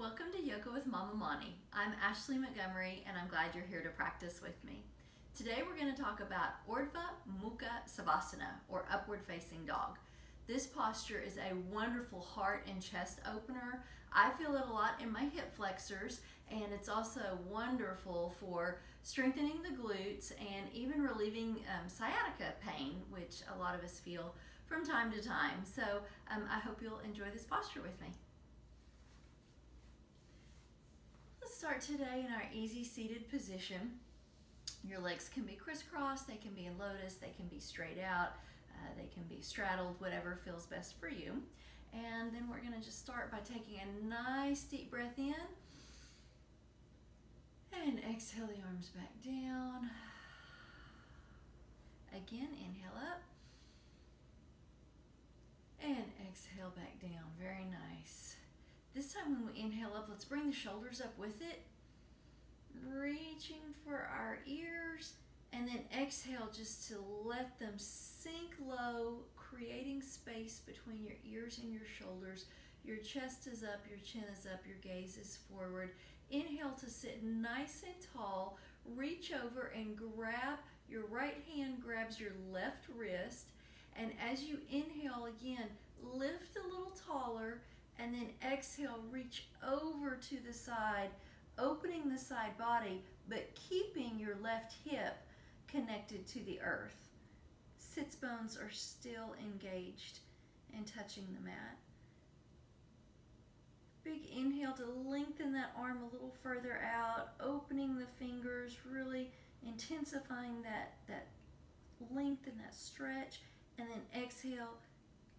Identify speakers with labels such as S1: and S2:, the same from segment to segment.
S1: Welcome to Yoga with Momma Monty. I'm Ashli Montgomery and I'm glad you're here to practice with me. Today we're going to talk about Urdhva Mukha Svanasana, or upward facing dog. This posture is a wonderful heart and chest opener. I feel it a lot in my hip flexors, and it's also wonderful for strengthening the glutes and even relieving sciatica pain, which a lot of us feel from time to time. So I hope you'll enjoy this posture with me. Let's start today in our easy seated position. Your legs can be crisscrossed, they can be in lotus, they can be straight out, they can be straddled, whatever feels best for you. And then we're going to just start by taking a nice deep breath in and exhale the arms back down. Again, inhale up and exhale back down. Very nice. This time when we inhale up, let's bring the shoulders up with it, reaching for our ears, and then exhale just to let them sink low, creating space between your ears and your shoulders. Your chest is up, your chin is up, your gaze is forward. Inhale to sit nice and tall. Reach over and grab, your right hand grabs your left wrist, and as you inhale again, lift a little taller, and then exhale, reach over to the side, opening the side body, but keeping your left hip connected to the earth. Sits bones are still engaged and touching the mat. Big inhale to lengthen that arm a little further out, opening the fingers, really intensifying that length and that stretch, and then exhale,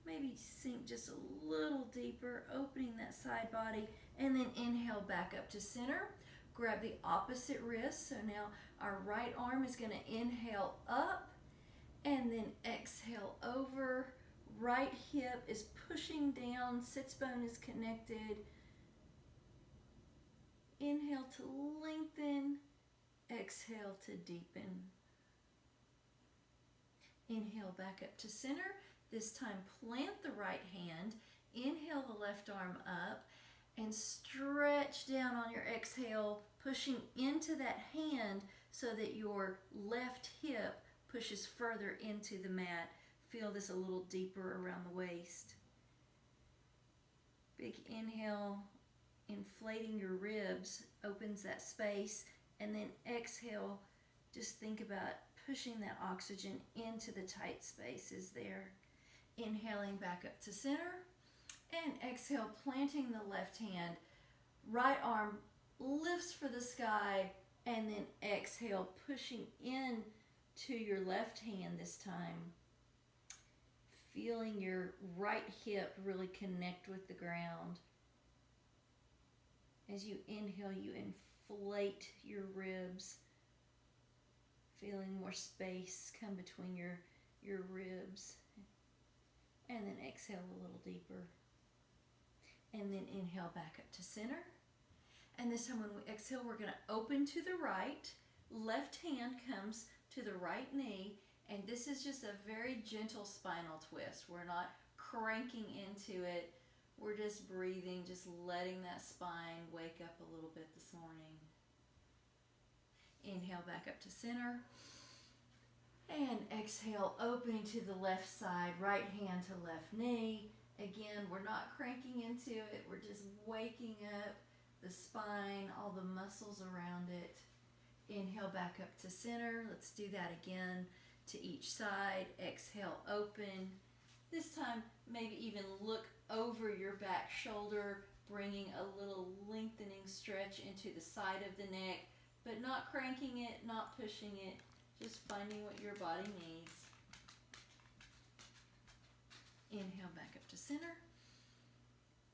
S1: maybe sink just a little deeper, opening that side body, and then inhale back up to center. Grab the opposite wrist. So now our right arm is going to inhale up and then exhale over. Right hip is pushing down, sits bone is connected. Inhale to lengthen, exhale to deepen. Inhale back up to center. This time plant the right hand, inhale the left arm up, and stretch down on your exhale, pushing into that hand so that your left hip pushes further into the mat. Feel this a little deeper around the waist. Big inhale, inflating your ribs, opens that space, and then exhale, just think about pushing that oxygen into the tight spaces there. Inhaling back up to center, and exhale, planting the left hand. Right arm lifts for the sky, and then exhale, pushing in to your left hand this time. Feeling your right hip really connect with the ground. As you inhale, you inflate your ribs, feeling more space come between your ribs. And then exhale a little deeper. And then inhale back up to center. And this time when we exhale, we're going to open to the right. Left hand comes to the right knee. And this is just a very gentle spinal twist. We're not cranking into it. We're just breathing, just letting that spine wake up a little bit this morning. Inhale back up to center. And exhale, opening to the left side, right hand to left knee. Again, we're not cranking into it. We're just waking up the spine, all the muscles around it. Inhale back up to center. Let's do that again to each side. Exhale, open. This time, maybe even look over your back shoulder, bringing a little lengthening stretch into the side of the neck, but not cranking it, not pushing it. Just finding what your body needs. Inhale back up to center.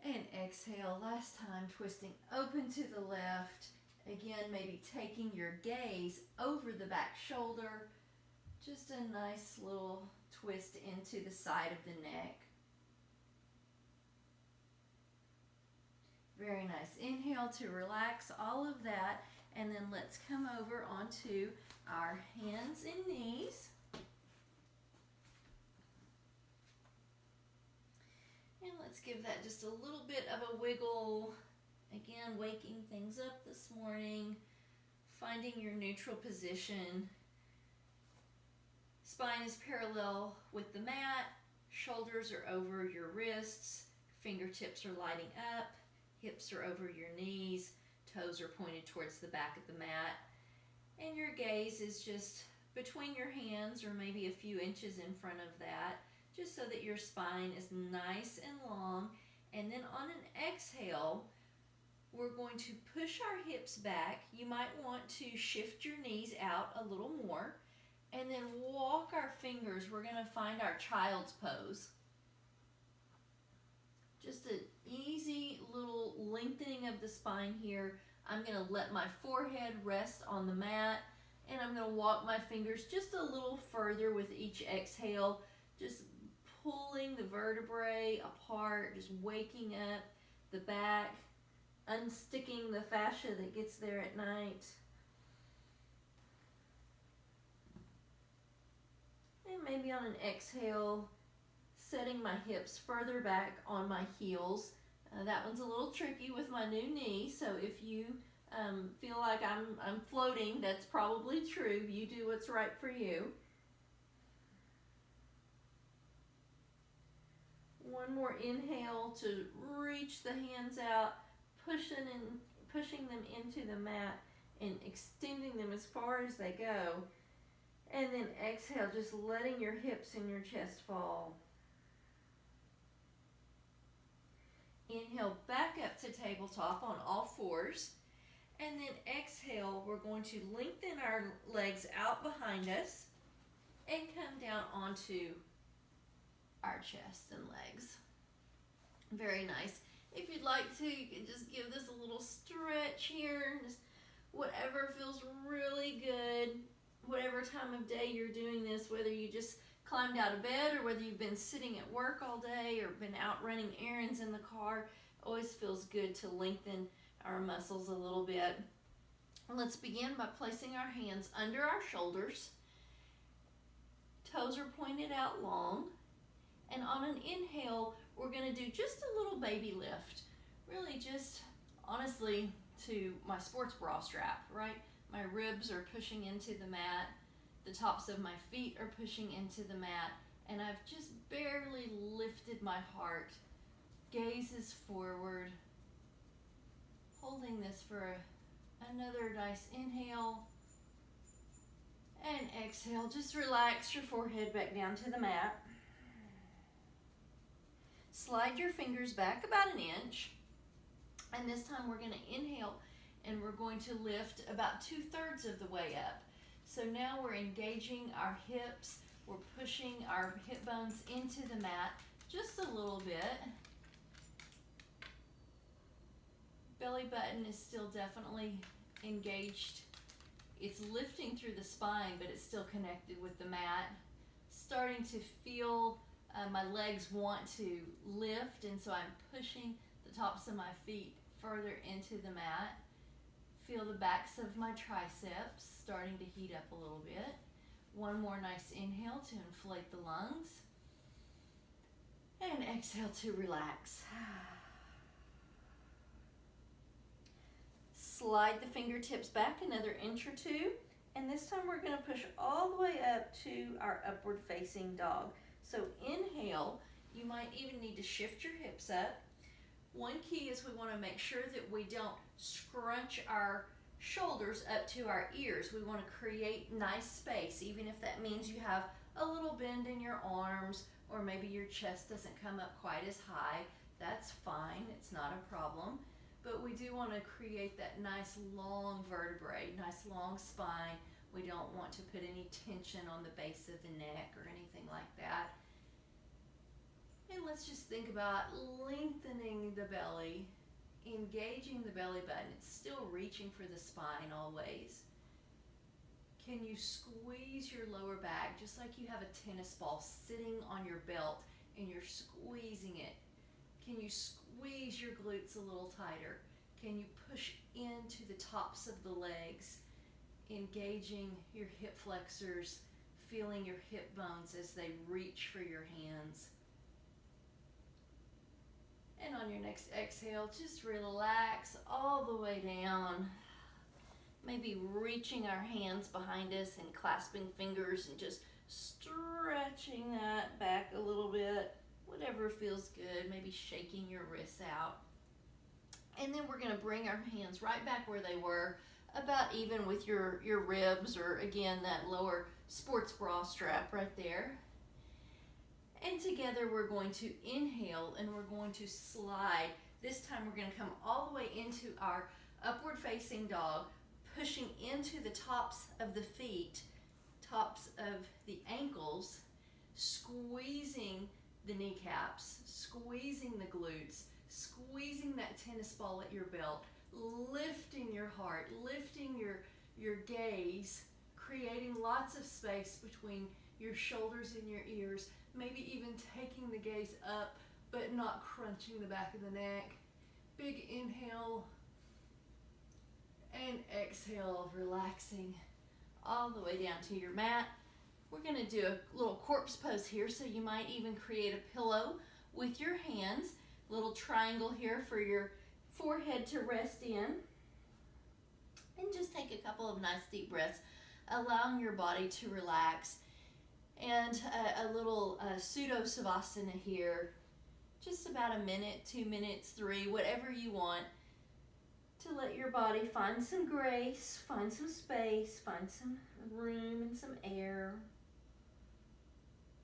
S1: And exhale, last time, twisting open to the left. Again, maybe taking your gaze over the back shoulder. Just a nice little twist into the side of the neck. Very nice. Inhale to relax all of that. And then let's come over onto our hands and knees. And let's give that just a little bit of a wiggle Again, waking things up this morning, finding your neutral position. Spine is parallel with the mat, shoulders are over your wrists, fingertips are lighting up, hips are over your knees, toes are pointed towards the back of the mat, and your gaze is just between your hands or maybe a few inches in front of that, just so that your spine is nice and long. And then on an exhale, we're going to push our hips back. You might want to shift your knees out a little more, and then walk our fingers. We're going to find our child's pose. Just an easy little lengthening of the spine here. I'm going to let my forehead rest on the mat, and I'm going to walk my fingers just a little further with each exhale, just pulling the vertebrae apart, just waking up the back, unsticking the fascia that gets there at night. And maybe on an exhale, setting my hips further back on my heels. That one's a little tricky with my new knee, so if you feel like I'm floating, that's probably true. You do what's right for you. One more inhale to reach the hands out, pushing them into the mat and extending them as far as they go. And then exhale, just letting your hips and your chest fall. Inhale back up to tabletop on all fours. And then exhale, we're going to lengthen our legs out behind us and come down onto our chest and legs. Very nice. If you'd like to, you can just give this a little stretch here. Just whatever feels really good. Whatever time of day you're doing this, whether you just climbed out of bed or whether you've been sitting at work all day or been out running errands in the car, always feels good to lengthen our muscles a little bit. Let's begin by placing our hands under our shoulders. Toes are pointed out long. And on an inhale, we're going to do just a little baby lift. Really just, honestly, to my sports bra strap, right? My ribs are pushing into the mat. The tops of my feet are pushing into the mat. And I've just barely lifted my heart. Gaze is forward. Holding this for another nice inhale. And exhale. Just relax your forehead back down to the mat. Slide your fingers back about an inch. And this time we're going to inhale and we're going to lift about 2/3 of the way up. So now we're engaging our hips. We're pushing our hip bones into the mat just a little bit. Belly button is still definitely engaged. It's lifting through the spine, but it's still connected with the mat. Starting to feel my legs want to lift, and so I'm pushing the tops of my feet further into the mat. Feel the backs of my triceps starting to heat up a little bit. One more nice inhale to inflate the lungs. And exhale to relax. Slide the fingertips back another inch or two. And this time we're going to push all the way up to our upward facing dog. So inhale, you might even need to shift your hips up. One key is we want to make sure that we don't scrunch our shoulders up to our ears. We want to create nice space, even if that means you have a little bend in your arms or maybe your chest doesn't come up quite as high. That's fine, it's not a problem. But we do want to create that nice long vertebrae, nice long spine. We don't want to put any tension on the base of the neck or anything like that. And let's just think about lengthening the belly, engaging the belly button. It's still reaching for the spine always. Can you squeeze your lower back just like you have a tennis ball sitting on your belt and you're squeezing it? Can you squeeze your glutes a little tighter? Can you push into the tops of the legs, engaging your hip flexors, feeling your hip bones as they reach for your hands? And on on your next exhale, just relax all the way down. Maybe reaching our hands behind us and clasping fingers and just stretching that back a little bit. Whatever feels good, maybe shaking your wrists out. And then we're going to bring our hands right back where they were, about even with your ribs, or again, that lower sports bra strap right there. And together we're going to inhale and we're going to slide. This time we're going to come all the way into our upward facing dog, pushing into the tops of the feet, tops of the ankles, squeezing the kneecaps, squeezing the glutes, squeezing that tennis ball at your belt, lifting your heart, lifting your gaze, creating lots of space between your shoulders and your ears, maybe even taking the gaze up but not crunching the back of the neck. Big inhale and exhale, relaxing all the way down to your mat. We're going to do a little corpse pose here, so you might even create a pillow with your hands, little triangle here for your forehead to rest in. And just take a couple of nice deep breaths, allowing your body to relax. And a little pseudo savasana here, just about a minute, 2 minutes, 3, whatever you want, to let your body find some grace, find some space, find some room and some air.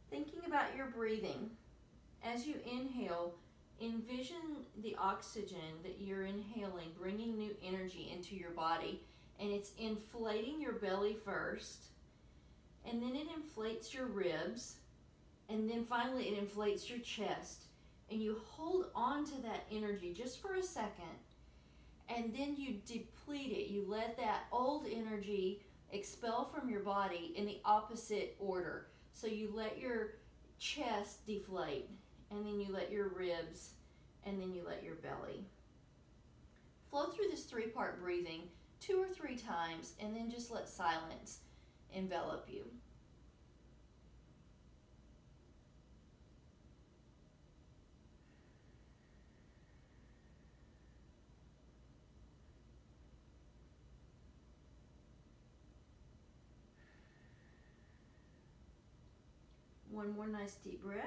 S1: Thinking about your breathing. As you inhale, envision the oxygen that you're inhaling, bringing new energy into your body, and it's inflating your belly first, and then it inflates your ribs, and then finally it inflates your chest, and you hold on to that energy just for a second, and then you deplete it. You let that old energy expel from your body in the opposite order. So you let your chest deflate, and then you let your ribs, and then you let your belly. Flow through this 3-part breathing 2 or 3 times, and then just let silence envelop you. One more nice deep breath.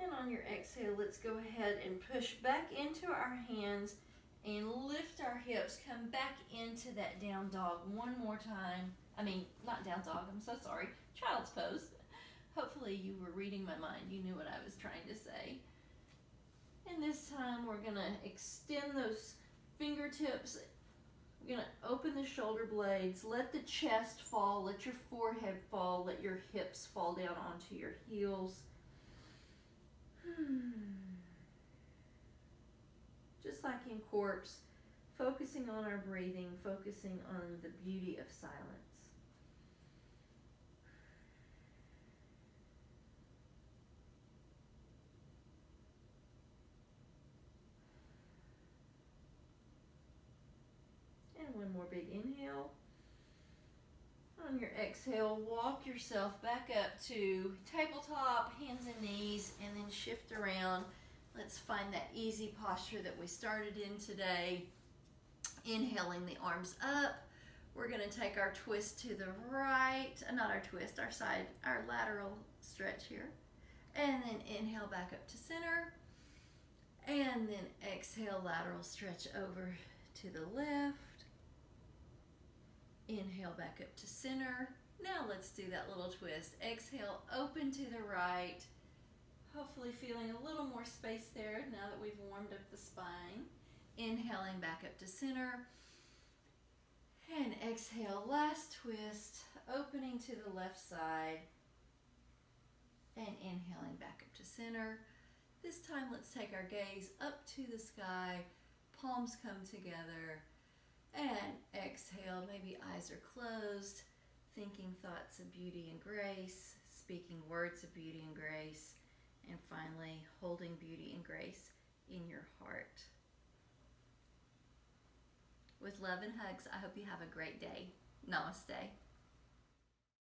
S1: And on your exhale, let's go ahead and push back into our hands and lift our hips. Come back into that down dog one more time. Not down dog, I'm so sorry. Child's pose. Hopefully you were reading my mind. You knew what I was trying to say. And this time we're going to extend those fingertips. We're going to open the shoulder blades, let the chest fall, let your forehead fall, let your hips fall down onto your heels. Just like in corpse, focusing on our breathing, focusing on the beauty of silence. And one more big inhale. On your exhale, walk yourself back up to tabletop, hands and knees, and then shift around. Let's find that easy posture that we started in today. Inhaling the arms up. We're going to take our twist to the right, not our twist, our lateral stretch here. And then inhale back up to center. And then exhale, lateral stretch over to the left. Inhale back up to center. Now let's do that little twist. Exhale, open to the right. Hopefully feeling a little more space there now that we've warmed up the spine. Inhaling back up to center. And exhale, last twist, opening to the left side. And inhaling back up to center. This time let's take our gaze up to the sky. Palms come together. And exhale, maybe eyes are closed, thinking thoughts of beauty and grace, speaking words of beauty and grace, and finally holding beauty and grace in your heart. With love and hugs, I hope you have a great day. Namaste.